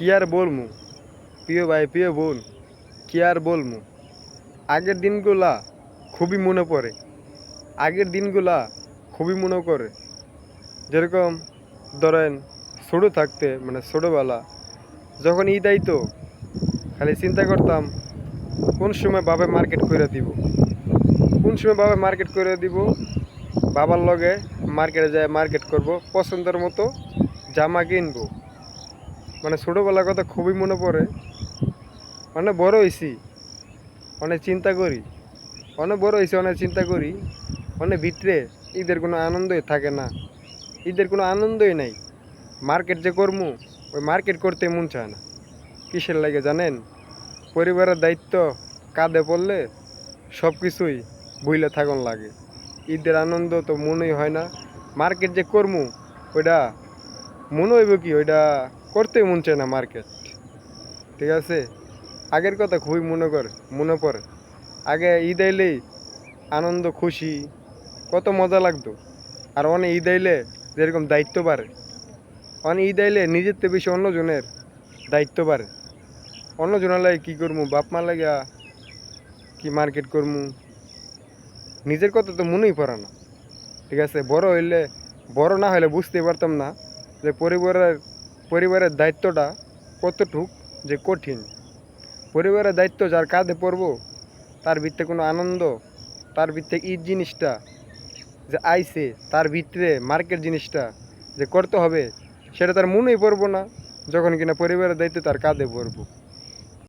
কি আর বলমু, প্রিয় ভাই প্রিয় বোন, কি আর বলমু। আগের দিনগুলা খুবই মনে পড়ে। আগের দিনগুলা খুবই মনে করে। যেরকম ধরেন ছোটো থাকতে মানে ছোটোবেলা যখন ঈদ আইতো খালি চিন্তা করতাম কোন সময় বাবা মার্কেট করে দিব, কোন সময় বাবা মার্কেট করে দিব। বাবার লগে মার্কেটে যায় মার্কেট করব, পছন্দের মতো জামা কিনবো। মানে ছোটোবেলার কথা খুবই মনে পড়ে। অনেক বড় হয়েছি, অনেক চিন্তা করি, অনেক বড় হয়েছি, অনেক চিন্তা করি। অনেক ভিতরে ঈদের কোনো আনন্দই থাকে না, ঈদের কোনো আনন্দই নাই। মার্কেট যে করমু, ওই মার্কেট করতে মন চায় না। কিসের লাগে জানেন? পরিবারের দায়িত্ব কাঁধে পড়লে সব কিছুই বইলে থাকুন লাগে। ঈদের আনন্দ তো মনেই হয় না। মার্কেট যে করমু ওইটা মনে হইব কি, ওইটা করতে মন চায় না মার্কেট। ঠিক আছে, আগের কথা খুবই মনে পড়ে। আগে ঈদ আইলেই আনন্দ খুশি, কত মজা লাগতো। আর অনেক ঈদ আইলে যেরকম দায়িত্ব বাড়ে, অনেক ঈদ আইলে নিজের থেকে বেশি অন্যজনের দায়িত্ব বাড়ে। অন্যজনের লাগে কী করবো, বাপ মা লাগে কি মার্কেট করবো, নিজের কথা তো মনেই পড়ে না। ঠিক আছে, বড় না হলে বুঝতে পারতাম না যে পরিবারের দায়িত্বটা কতটুক যে কঠিন। পরিবারের দায়িত্ব যার কাঁধে পড়বো তার ভিতরে কোনো আনন্দ, তার ভিতরে ঈদ জিনিসটা যে আইছে, তার ভিতরে মার্কেট জিনিসটা যে করতে হবে সেটা তার মনেই পড়বো না যখন কিনা পরিবারের দায়িত্ব তার কাঁধে পড়বো।